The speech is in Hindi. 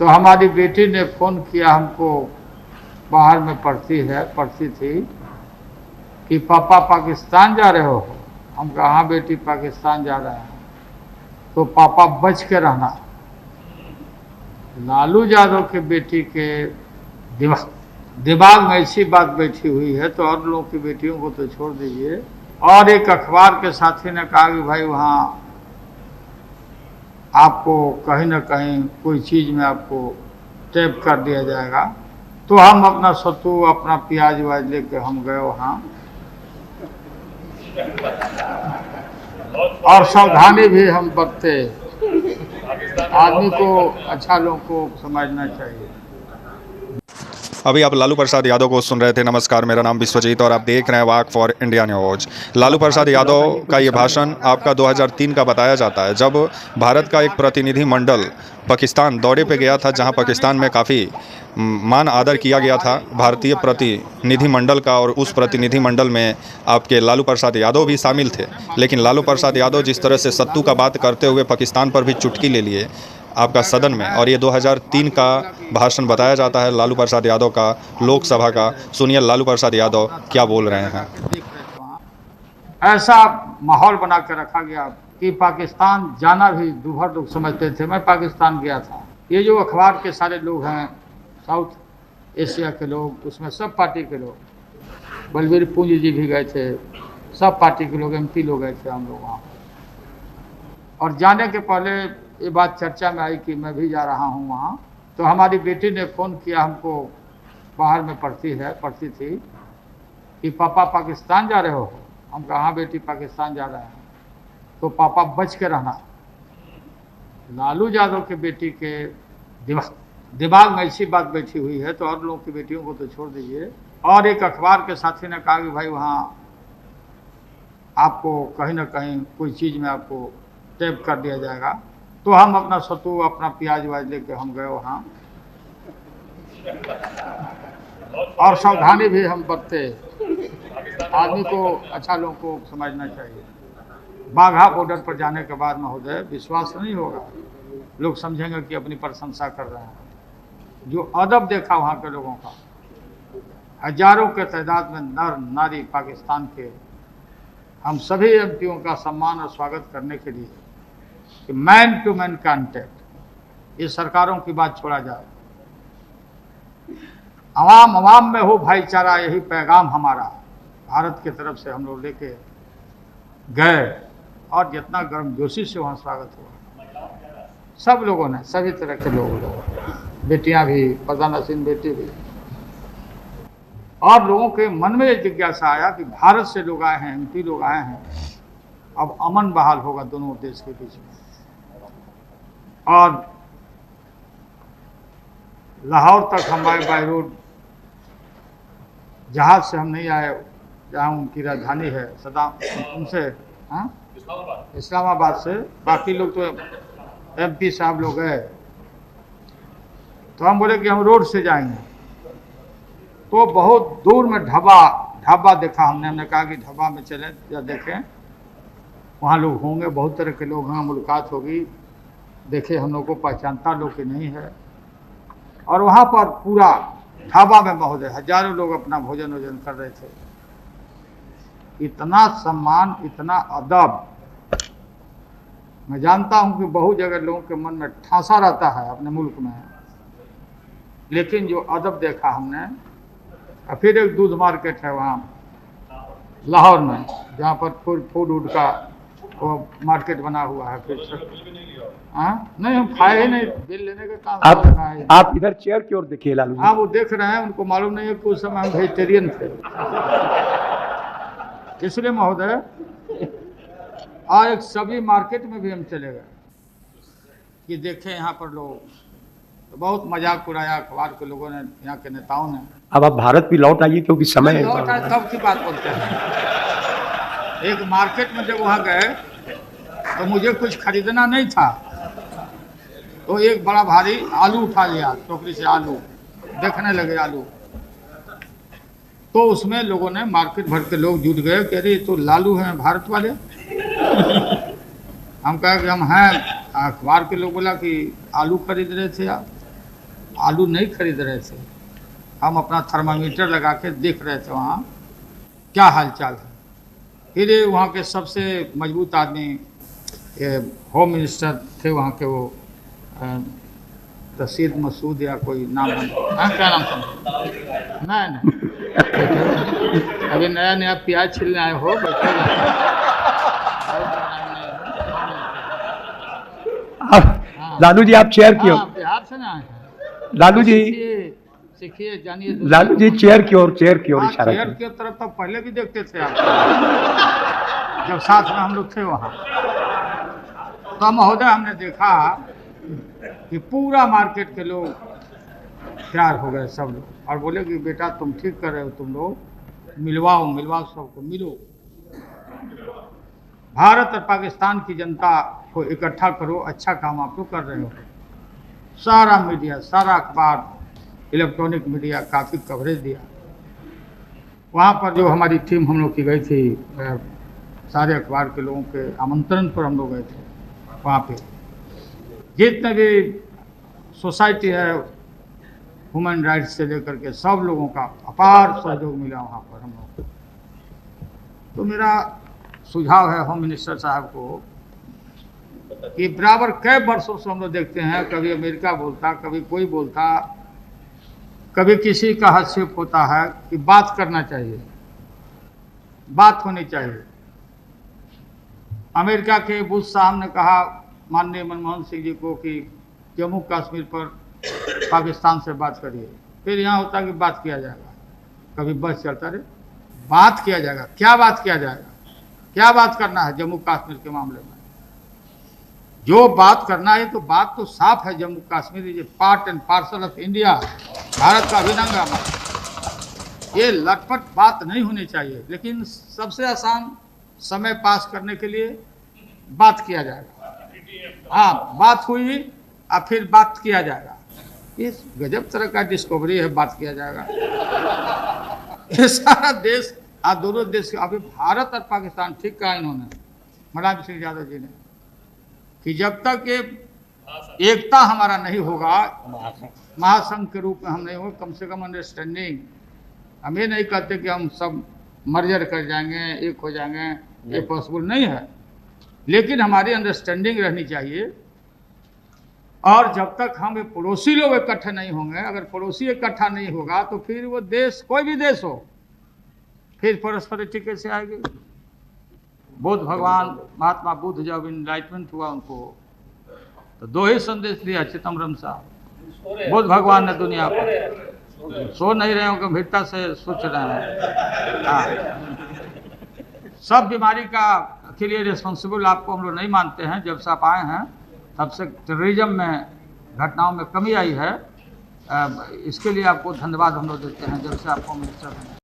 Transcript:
तो हमारी बेटी ने फ़ोन किया हमको, बाहर में पढ़ती थी कि पापा पाकिस्तान जा रहे हो। हम कहा हाँ बेटी पाकिस्तान जा रहे हैं, तो पापा बच के रहना। लालू यादव के बेटी के दिमाग में ऐसी बात बैठी हुई है, तो और लोगों की बेटियों को तो छोड़ दीजिए। और एक अखबार के साथी ने कहा कि भाई वहाँ आपको कहीं ना कहीं कोई चीज़ में आपको टैप कर दिया जाएगा। तो हम अपना सत्तू अपना प्याज व्याज लेके हम गए वहाँ, और सावधानी भी हम बरते। आदमी को अच्छा लोगों को समझना चाहिए। अभी आप लालू प्रसाद यादव को सुन रहे थे। नमस्कार, मेरा नाम विश्वजीत और आप देख रहे हैं वाक for India news. Lalu Prasad Yadav का ये भाषण आपका 2003 का बताया जाता है, जब भारत का एक प्रतिनिधि मंडल पाकिस्तान दौरे पे गया था, जहां पाकिस्तान में काफ़ी मान आदर किया गया था भारतीय प्रतिनिधि मंडल का, और उस प्रतिनिधि मंडल में आपके लालू प्रसाद यादव भी शामिल थे। लेकिन लालू प्रसाद यादव जिस तरह से सत्तू का बात करते हुए पाकिस्तान पर भी चुटकी ले लिए आपका सदन में, और ये 2003 का भाषण बताया जाता है लालू प्रसाद यादव का, लोकसभा का। सुनिए लालू प्रसाद यादव क्या बोल रहे हैं। ऐसा माहौल बना के रखा गया कि पाकिस्तान जाना भी दूभर लोग समझते थे। मैं पाकिस्तान गया था। ये जो अखबार के सारे लोग हैं, साउथ एशिया के लोग, उसमें सब पार्टी के लोग, बलबीर पूंजी जी भी गए थे, सब पार्टी के लोग, MP लोग गए थे हम लोग वहाँ। और जाने के पहले ये बात चर्चा में आई कि मैं भी जा रहा हूँ वहाँ। तो हमारी बेटी ने फ़ोन किया हमको, बाहर में पढ़ती थी कि पापा पाकिस्तान जा रहे हो। हम कहा हाँ बेटी पाकिस्तान जा रहे हैं, तो पापा बच के रहना। लालू यादव के बेटी के दिमाग में ऐसी बात बैठी हुई है, तो और लोगों की बेटियों को तो छोड़ दीजिए। और एक अखबार के साथी ने कहा कि भाई वहाँ आपको कहीं ना कहीं कोई चीज़ में आपको टैप कर दिया जाएगा। तो हम अपना सत्तू अपना प्याज व्याज लेके हम गए वहाँ, और सावधानी भी हम बरते। आदमी को अच्छा लोगों को समझना चाहिए। बाघा बॉर्डर पर जाने के बाद महोदय विश्वास नहीं होगा, लोग समझेंगे कि अपनी प्रशंसा कर रहे हैं। जो अदब देखा वहाँ के लोगों का, हजारों के तादाद में नर नारी पाकिस्तान के, हम सभी MPओं का सम्मान और स्वागत करने के लिए कि मैन टू मैन कांटेक्ट, ये सरकारों की बात छोड़ा जाए, अवाम में हो भाईचारा, यही पैगाम हमारा भारत की तरफ से हम लोग लेके गए। और जितना गर्मजोशी से वहाँ स्वागत हुआ, सब लोगों ने, सभी तरह के लोग, बेटियां भी, प्रधानसीन बेटी भी। और लोगों के मन में ये जिज्ञासा आया कि भारत से लोग आए हैं, MP लोग आए हैं, अब अमन बहाल होगा दोनों देश के बीच में। और लाहौर तक हम आए बाय रोड, जहाज से हम नहीं आए, जहाँ उनकी राजधानी है उनसे इस्लामाबाद से। बाकी लोग तो MP साहब लोग गए, तो हम बोले कि हम रोड से जाएंगे। तो बहुत दूर में ढाबा देखा हमने कहा कि ढाबा में चले या देखें, वहाँ लोग होंगे, बहुत तरह के लोग हैं, मुलाकात होगी। देखे हम लोग को पहचानता लोग की नहीं है। और वहाँ पर पूरा ढाबा में महोदय हजारों लोग अपना भोजन वोजन कर रहे थे। इतना सम्मान, इतना अदब। मैं जानता हूँ कि बहुत जगह लोगों के मन में ठासा रहता है अपने मुल्क में, लेकिन जो अदब देखा हमने। फिर एक दूध मार्केट है वहाँ लाहौर में, जहाँ पर फूड वूड का वो मार्केट बना हुआ है। फिर नहीं, हम खाए ही नहीं, बिल लेने का काम। आप इधर चेयर की ओर देखिए लालू। हाँ, वो देख रहे हैं, उनको मालूम नहीं है कि उस समय हम वेजिटेरियन थे, इसलिए महोदय। और एक सभी मार्केट में भी हम चले गए कि देखें यहाँ पर लोग, तो बहुत मजाक उड़ाया अखबार के लोगों ने, यहाँ के नेताओं ने। अब आप भारत भी लौट आइए, क्योंकि समय है। लौट आए तब की बात बोलते हैं। एक मार्केट में जब वहाँ गए तो मुझे कुछ खरीदना नहीं था, तो एक बड़ा भारी आलू उठा लिया, टोकरी से आलू, देखने लगे आलू। तो उसमें लोगों ने, मार्केट भर के लोग जुट गए कि अरे तो लालू हैं भारत वाले। हम कहे कि हम हैं। अखबार के लोग बोला कि आलू खरीद रहे थे आप। आलू नहीं खरीद रहे थे, हम अपना थर्मामीटर लगा के देख रहे थे वहाँ क्या हालचाल है। फिर वहाँ के सबसे मजबूत आदमी होम मिनिस्टर थे वहाँ के, वो रशीद मसूद या कोई नाम है, क्या नाम था? नहीं अभी नया नया प्याज छिलने आए हो, लालू जी आप चेयर की ओर, बिहार से ना आए हैं। लालू जी सीखिए जानिए। लालू जी चेयर की ओर इशारा चेयर की तरफ तो पहले भी देखते थे आप, जब साथ में हम लोग थे वहाँ। तो महोदय हमने देखा कि पूरा मार्केट के लोग तैयार हो गए सब लोग, और बोले कि बेटा तुम ठीक कर रहे हो, तुम लोग मिलवाओ सबको, मिलो, भारत और पाकिस्तान की जनता को इकट्ठा करो, अच्छा काम आप लोग कर रहे हो। सारा मीडिया, सारा अखबार, इलेक्ट्रॉनिक मीडिया काफ़ी कवरेज दिया। वहाँ पर जो हमारी टीम हम लोग की गई थी, सारे अखबार के लोगों के आमंत्रण पर हम लोग गए थे। वहाँ पे जितने भी सोसाइटी है, ह्यूमन राइट्स से लेकर के सब लोगों का अपार सहयोग मिला वहाँ पर हम लोग। तो मेरा सुझाव है होम मिनिस्टर साहब को कि बराबर कई वर्षों से हम लोग देखते हैं, कभी अमेरिका बोलता, कभी कोई बोलता, कभी किसी का हस्तक्षेप होता है कि बात करना चाहिए, बात होनी चाहिए। अमेरिका के बुश साहब ने कहा माननीय मनमोहन सिंह जी को कि जम्मू कश्मीर पर पाकिस्तान से बात करिए। फिर यहाँ होता कि बात किया जाएगा, कभी बस चलता रहे, बात किया जाएगा। क्या बात किया जाएगा? क्या बात करना है जम्मू कश्मीर के मामले में? जो बात करना है तो बात तो साफ है, Jammu Kashmir is a part and parcel of India, Bharat का अभिन्न अंग है। ये लटपट बात नहीं होनी चाहिए, लेकिन सबसे आसान समय पास करने के लिए बात किया जाएगा। हाँ, बात हुई और फिर बात किया जाएगा। इस गजब तरह का डिस्कवरी है, बात किया जाएगा। ये सारा देश, आप दोनों देश, अभी भारत और पाकिस्तान ठीक कहा इन्होंने, मुलायम सिंह यादव जी ने, कि जब तक ये एकता हमारा नहीं होगा, महासंघ के रूप में हम नहीं होंगे, कम से कम अंडरस्टैंडिंग। हम ये नहीं कहते कि हम सब मर्जर कर जाएंगे, एक हो जाएंगे, ये पॉसिबल नहीं है, लेकिन हमारी अंडरस्टैंडिंग रहनी चाहिए। और जब तक हम पड़ोसी लोग इकट्ठे नहीं होंगे, अगर पड़ोसी इकट्ठा नहीं होगा तो फिर वो देश, कोई भी देश हो, फिर परस्परिटी कैसे आएगी? बुद्ध भगवान, महात्मा बुद्ध जब इनलाइटमेंट हुआ उनको, तो दो ही संदेश दिया चिदम्बरम साहब। बुद्ध भगवान ने दुनिया पर, सो नहीं रहे हो, गंभीरता से सोच रहे हैं। हाँ, सब बीमारी का के लिए रिस्पॉन्सिबल आपको हम लोग नहीं मानते हैं। जब से आप आए हैं तब से टेररिज्म में घटनाओं में कमी आई है, इसके लिए आपको धन्यवाद हम लोग देते हैं, जब से आपको मिनिस्टर हैं।